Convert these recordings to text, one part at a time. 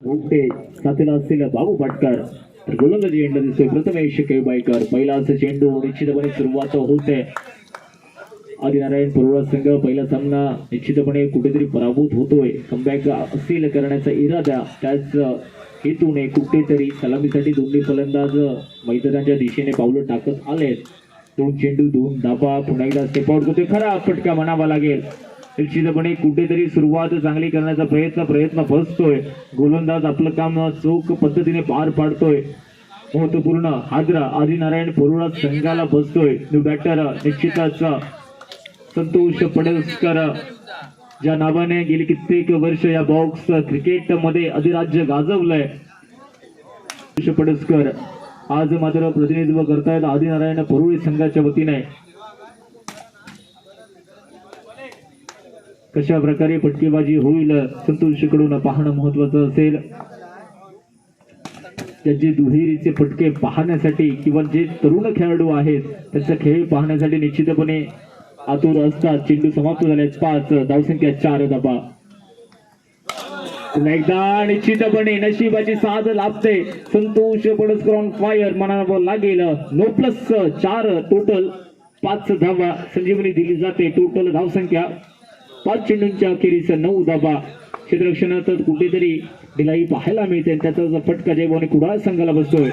मोठे साथीला असलेला बाबू पाटकर तर गोलंदाजी यंडा दिसतोय प्रथमेश केळबाईकर. पहिलाच चेंडू निश्चितपणे सुरुवात होते. आदिनारायण परोळा संघ पहिला सामना निश्चितपणे कुठेतरी पराभूत होतोय. कमबॅक असेल करण्याचा इरादा त्याच हेतूने कुठेतरी सलामीसाठी दोन्ही फलंदाज मैदानाच्या दिशेने पावलं टाकत आलेत. 2 चेंडू 2 धाबा. पुन्हा एकदा स्टेप आउट करतोय. खरा फटका म्हणावा लागेल. निश्चितपणे कुठेतरी सुरुवात चांगली करण्याचा प्रयत्न फसतोय. गोलंदाज आपलं काम चोख पद्धतीने पार पाडतोय. महत्वपूर्ण हादरा आदिनारायण परोळा संघाला बसतोय. न्यू बॅटर निश्चितच संतोष पडसकर ज्या नावाने गेली कित्येक वर्ष या बॉक्स क्रिकेट मध्ये अधिराज्य गाजवलंय. संतोष पडसकर आज मात्र प्रतिनिधित्व करतायत आदिनारायण परोळी संघाच्या वतीने. कशा प्रकारे फटकेबाजी होईल संतोषकडून पाहणं महत्वाचं असेल. त्यांचे दुहेरीचे फटके पाहण्यासाठी किंवा जे तरुण खेळाडू आहेत त्यांचा खेळ पाहण्यासाठी निश्चितपणे आतुर असतात. चेंडू समाप्त झाले. 5 धावसंख्या 4 धाबा. पुन्हा एकदा निश्चितपणे नशिबाची साथ लाभते. संतोष पडसकर ऑन फायर म्हणावं लागेल. 9+4 टोटल 5 धावा संजीवनी दिली जाते. टोटल धावसंख्या 5 चेंडूंच्या अखेरीस 9 धाबा. क्षेत्ररक्षणात कुठेतरी ढिलाई पाहायला मिळते. त्याचा फटका जयभवानी कुडाळ संघाला बसतोय.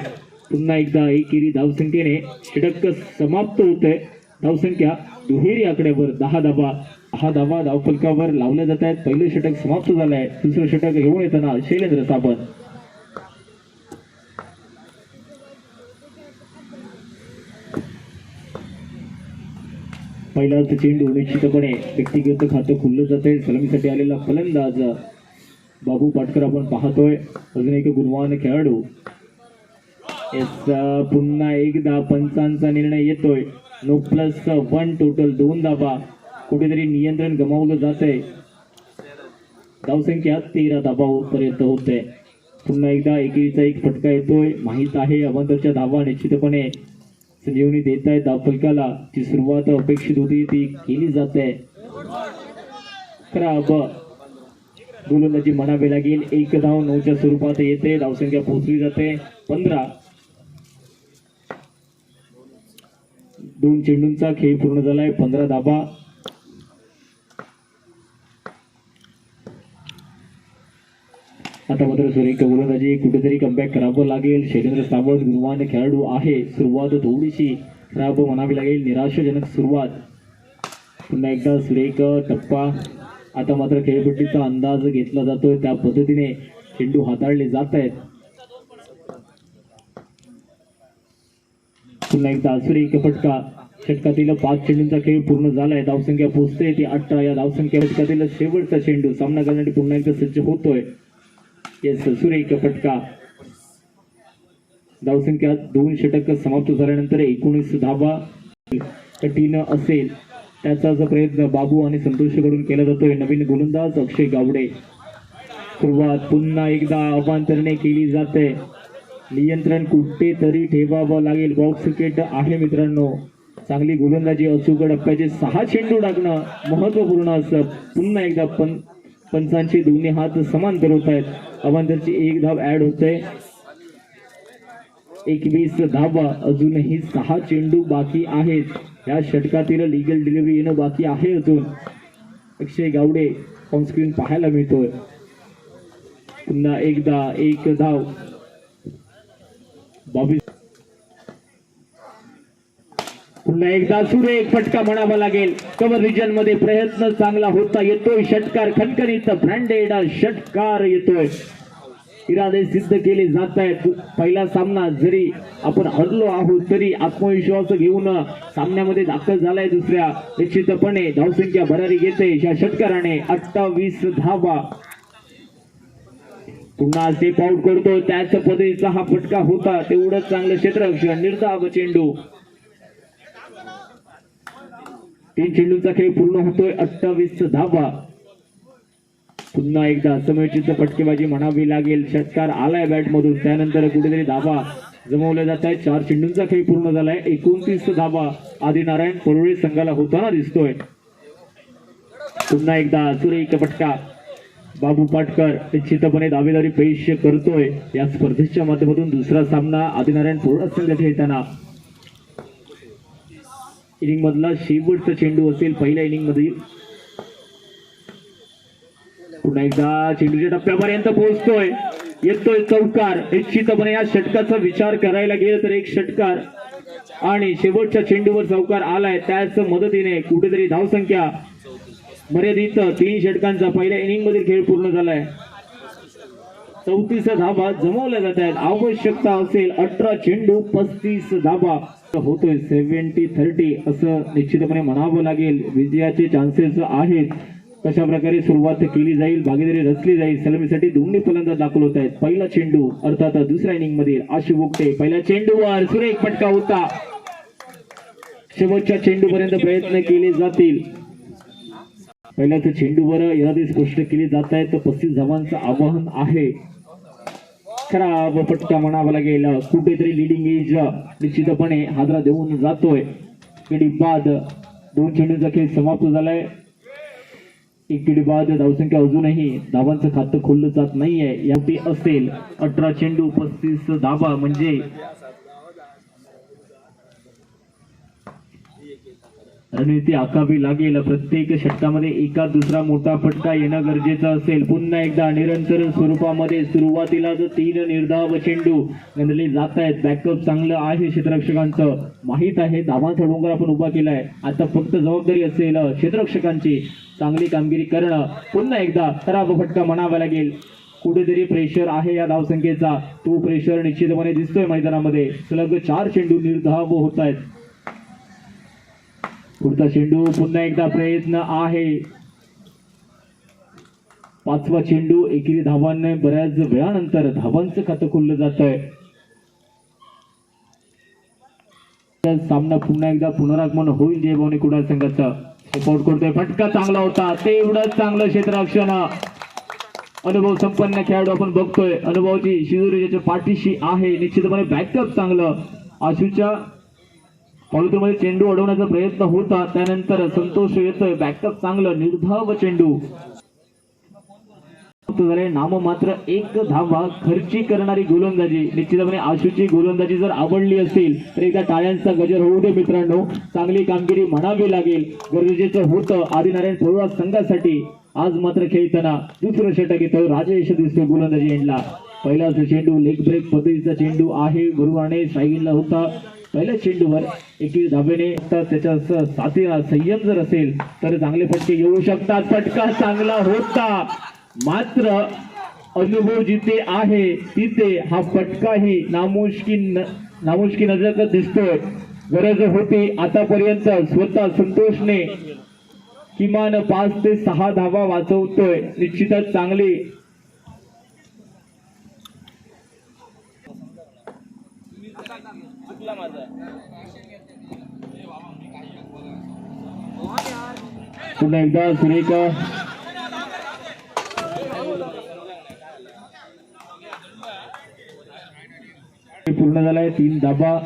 पुन्हा एकदा एकेरी धावसंख्येने षटक समाप्त होते. धावसंख्या दुहेरी आकड्यावर 10 धाबा. 10 धाबा धावफलकावर लावल्या जात आहेत. पहिलं षटक समाप्त झालंय. दुसरं षटक घेऊन येताना शैलेंद्र साबण. पहिलाच चेंडू निश्चितपणे व्यक्तिगत खातं खुललं जाते. सलामीसाठी आलेला फलंदाज बाबू पाटकर आपण पाहतोय. अजून एक गुणवान खेळाडू. पुन्हा एकदा पंचांचा निर्णय येतोय. 9+1 टोटल 2 धाबा. कुठेतरी नियंत्रण गमावलं जातंय. धावसंख्या 13 धाबा पर्यंत होते. पुन्हा एकदा एकेरीचा एक फटका येतोय. माहित आहे अवांतरच्या धावा निश्चितपणे संजीवनी देत आहे धावफलकाला. जी सुरुवात अपेक्षित होती ती केली जाते. खराब गोलंदाजी म्हणावे लागेल. 1 धाव 9च्या स्वरूपात येते. धावसंख्या पोहोचली जाते 15. 2 चेंडूंचा खेळ पूर्ण झालाय. 15 धाबा. आता मात्र सुरेख गोलंदाजी कुठेतरी कमबॅक करावं लागेल. शैलेंद्र सावंत गुणवान खेळाडू आहे. सुरुवात थोडीशी खराब म्हणावी लागेल. निराशाजनक सुरुवात. पुन्हा एकदा सुरेख टप्पा. आता मात्र खेळपट्टीचा अंदाज घेतला जातोय. त्या पद्धतीने चेंडू हाताळले जात आहेत. पुन्हा एकदा सुरेख फटका. षटकातील 5 चेंडूंचा खेळ पूर्ण झालाय. धावसंख्या पोहोचते ती 18. या धावसंख्या षटकातील शेवटचा चेंडू सामना करण्यासाठी पुन्हा एकदा सज्ज होतोय. सुरेख फटका. धावसंख्या 2 षटक समाप्त झाल्यानंतर 19 धावा. कठीण असेल त्याचा प्रयत्न बाबू आणि संतोषकडून केला जातोय. नवीन गोलंदाज अक्षय गावडे. सुरुवात पुन्हा एकदा अवांतरणे केली जाते. नियंत्रण कुठेतरी ठेवावं लागेल. बॉक्स क्रिकेट आहे मित्रांनो. चांगली गोलंदाजी अचूक टप्प्याचे 6 चेंडू टाकणं महत्वपूर्ण असतं. पुन्हा एकदा पंचांचे दोन्ही हात समांतर होत आहेत. अवांतरची 1 धाव ऍड होते. 21 धावा. अजूनही 6 चेंडू बाकी आहेत. या षटकातील लीगल डिलिव्हरी येणं बाकी आहे. अजून अक्षय गावडे ऑन स्क्रीन पाहायला मिळतोय. पुन्हा एकदा 1 धाव. 22. पुन्हा एकदा सुरेख फटका म्हणावा लागेल. कव्हर रिजन मध्ये प्रयत्न चांगला होता येतोय. षटकार खणखणीत ब्रँडेड षटकार येतोय. इरादे सिद्ध केले जात आहेत. पहिला सामना जरी आपण हरलो आहोत तरी आत्मविश्वास घेऊन सामन्यामध्ये दाखल झालाय. दुसऱ्या निश्चितपणे धावसंख्या भरारी घेते या षटकाराने. 28 धावा. पुन्हा स्टेप आउट करतो. त्याच पद्धतीचा हा फटका होता. तेवढंच चांगलं क्षेत्ररक्षण. निर्धाव चेंडू. 3 चेंडूंचा खेळ पूर्ण होतोय. 28 धावा. पुन्हा एकदा समयोचित फटकेबाजी म्हणावी लागेल. षटकार आलाय बॅट मधून. त्यानंतर कुठेतरी धावा जमवल्या जात आहेत. 4 चेंडूंचा खेळ पूर्ण झालाय. 29 धावा आदिनारायण परोळी संघाला होताना दिसतोय. पुन्हा एकदा सुरेख फटका. बाबू पाटकर निश्चितपणे दावेदारी पेश करतोय या स्पर्धेच्या माध्यमातून दुसरा सामना आदिनारायण पोळा संघ खेळताना इनिंग मधला शेवटचा चेंडू असेल पहिल्या इनिंग मधील पुन्हा एकदा चेंडूच्या टप्प्यापर्यंत पोहोचतोय येतोय चौकार निश्चितपणे या षटकाचा विचार करायला गेलं तर एक षटकार आणि शेवटच्या चेंडूवर चौकार आलाय त्याच मदतीने कुठेतरी धावसंख्या मर्यादित 3 षटकांचा पहिल्या इनिंग मधील खेळ पूर्ण झालाय 34 धाबा जमवल्या जात आहेत आवश्यकता असेल 18 चेंडू 35 धाबा होतोय 70-30 असं निश्चितपणे म्हणावं लागेल विजयाचे चान्सेस आहेत कशा प्रकारे सुरुवात केली जाईल भागीदारी रचली जाईल सलामीसाठी दोन्ही फलंदाज दाखल होत आहेत पहिला चेंडू अर्थात दुसऱ्या इनिंग मधील आशु बोगटे पहिल्या चेंडूवर सुरेख फटका होता शेवटच्या चेंडूपर्यंत प्रयत्न केले जातील पहिल्याच चेंडूवर इरादे स्पष्ट केली जात आहेत 35 धावांचं आवाहन आहे खराब फटका म्हणावा लागेल कुठेतरी लिडिंग एज निश्चितपणे हादरा देऊन जातोय गडी बाद 2 चेंडूंचा खेळ समाप्त झालाय एक गडी बाद धावसंख्या अजूनही धावांचं खातं खोललं जात नाहीये यासाठी असेल 18 चेंडू 35 धावा म्हणजे रणनीती आखावी लागेल प्रत्येक षटकामध्ये एका दुसरा मोठा फटका येणं गरजेचं असेल पुन्हा एकदा निरंतर स्वरूपामध्ये सुरुवातीला 3 निर्धाव चेंडू गंधले जात आहेत बॅकअप चांगलं आहे क्षेत्ररक्षकांचं माहित आहे धावांचा डोंगर आपण उभा केलाय आता फक्त जबाबदारी असेल क्षेत्ररक्षकांची चांगली कामगिरी करणं पुन्हा एकदा खराब फटका म्हणावा लागेल कुठेतरी प्रेशर आहे या धावसंख्येचा तो प्रेशर निश्चितपणे दिसतोय मैदानामध्ये सलग 4 चेंडू निर्धाव होत आहेत पुढचा चेंडू पुन्हा एकदा प्रयत्न आहे 5वा चेंडू एकेरी धावांनी बऱ्याच वेळानंतर धावांचं खातं खुललं जात आहे सामना पुन्हा एकदा पुनरागमन होईल जय भवानी कुडाळ संघाचा सपोर्ट करतोय फटका चांगला होता ते एवढंच चांगलं क्षेत्ररक्षण अनुभव संपन्न खेळाडू आपण बघतोय अनुभवाची शिजुरीच्या पाठीशी आहे निश्चितपणे बॅकअप चांगलं आशूच्या मध्ये चेंडू अडवण्याचा प्रयत्न होता त्यानंतर संतोष येतोय बॅकअप चांगलं निर्धाव चेंडू नाम मात्र 1 धावा खर्ची करणारी गोलंदाजी निश्चितपणे आशूची गोलंदाजी जर आवडली असेल तर एकदा टाळ्यांचा गजर होऊ दे मित्रांनो चांगली कामगिरी म्हणावी लागेल गरजेचं होतं आदिनारायण पोळा संघासाठी आज मात्र खेळताना दुसरं षटक येतं राजेश दिसतोय गोलंदाजी एंडला पहिलाच चेंडू लेग ब्रेक पद्धतीचा चेंडू आहे गुरुवाने स्ट्राईकला होता पहिल्या चेंडूवर एकी धाब्याने त्याच्या साथीला संयम जर असेल तर चांगले फटके येऊ शकतात फटका चांगला होता मात्र अनुभव जिथे आहे तिथे हा फटकाही नामुष्की नजर दिसतोय गरज होती आतापर्यंत स्वतः संतोषने किमान 5 ते 6 धावा वाचवतोय निश्चितच चांगली पुन्हा एकदा सुरेख पूर्ण झालाय 3 धाबा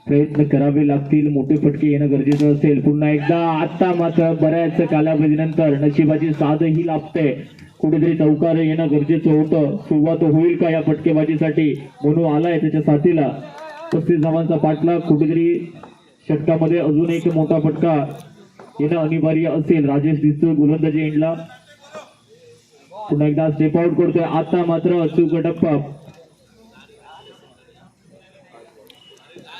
प्रयत्न करावे लागतील मोठे फटके येणं गरजेचं असेल पुन्हा एकदा आता मात्र बऱ्याच कालावधीनंतर नशिबाची साधही लाभते कुठेतरी चौकार येणं गरजेचं होतं सुरुवात होईल का या फटकेबाजीसाठी म्हणून आलाय त्याच्या साथीला 35 धावांचा पाठलाग कुठेतरी षटकामध्ये अजून एक मोठा फटका येणं अनिवार्य असेल राजेश दिसतोय गोलंदाजी एंडला पुन्हा एकदा स्टेप आउट करतोय आता मात्र अचूक टप्पा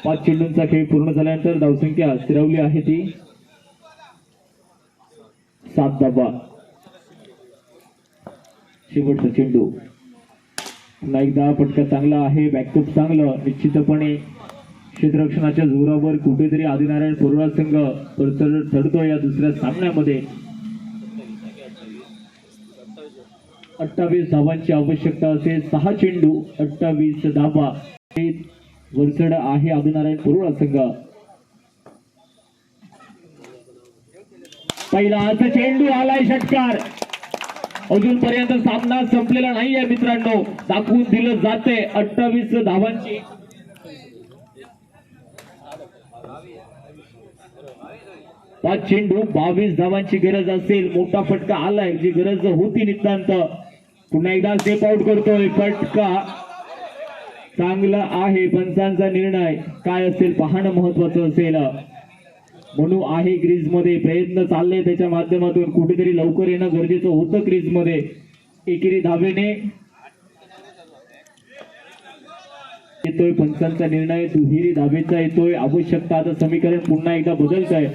5 चेंडूंचा खेळ पूर्ण झाल्यानंतर धावसंख्या स्थिरावली आहे ती 7 धावा शेवटचा चेंडू पुन्हा एकदा फटका चांगला आहे बॅकअप चांगलं निश्चितपणे क्षेत्ररक्षणाच्या जोरावर कुठेतरी आदिनारायण पोळा संघ चढतोय या दुसऱ्या सामन्यामध्ये 28 धावांची आवश्यकता असेल 6 चेंडू 28 धावा वरचढ आहे आदिनारायण पोळा संघ पहिला चेंडू आलाय षटकार अजूनपर्यंत सामना संपलेला नाहीये मित्रांनो दाखवून दिलं जाते 28 धावांची 5 चेंडू 22 धावांची गरज असेल. मोठा फटका आलाय, जी गरज होती नितांत. पुन्हा एकदा स्टेप आउट करतोय. फटका चांगला आहे. पंचांचा निर्णय काय असेल पाहणं महत्वाचं असेल. म्हणू आहे क्रीज मध्ये, प्रयत्न चालले त्याच्या माध्यमातून कुठेतरी लवकर येणं गरजेचं होतं क्रीज मध्ये. एकेरी धावेने येतोय पंचांचा निर्णय, दुहेरी धावेचा येतोय. आवश्यकता आता समीकरण पुन्हा एकदा बदलत आहे.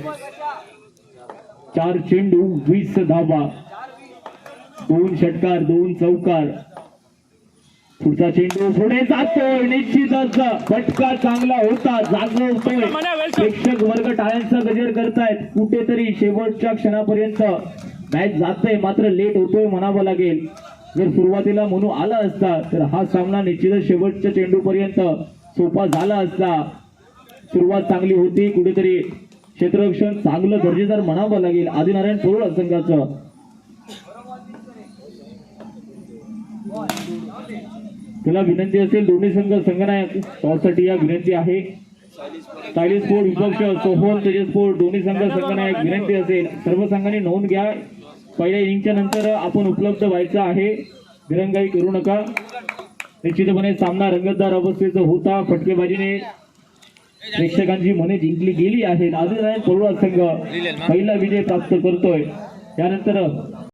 4 चेंडू 20 धावा, 2 षटकार 2 चौकार. पुढचा चेंडू पुढे जातोय. निश्चितच फटका चांगला होता, जागवतोय. प्रेक्षक वर्ग टाळ्यांचा गजर करतायत. कुठेतरी शेवटच्या क्षणापर्यंत मॅच जातोय, मात्र लेट होतोय म्हणावं लागेल. जर सुरुवातीला म्हणू आला असता तर हा सामना निश्चितच शेवटच्या चेंडू पर्यंत सोपा झाला असता. सुरुवात चांगली होती, कुठेतरी क्षेत्ररक्षण चांगलं दर्जेदार म्हणावं लागेल आदिनारायण परोळा संघाचं. तुला विनंती असेल दोन्ही संघ संघनायक टॉससाठी या विनंती आहे. स्टायलिश स्पोर्ट विपक्ष सोहोन तेजस स्पोर्ट दोन्ही संघ संघनायक विनंती असेल सर्व संघांनी नोंद घ्या. पहिल्या इनिंगच्या नंतर आपण उपलब्ध व्हायचं आहे, दिरंगाई करू नका. निश्चितपणे सामना रंगतदार अवस्थेचा होता. फटकेबाजीने प्रेक्षकांची मने जिंकली गेली आहेत. आदिनारायण परोळा संघ पहिला विजय प्राप्त करतोय. त्यानंतर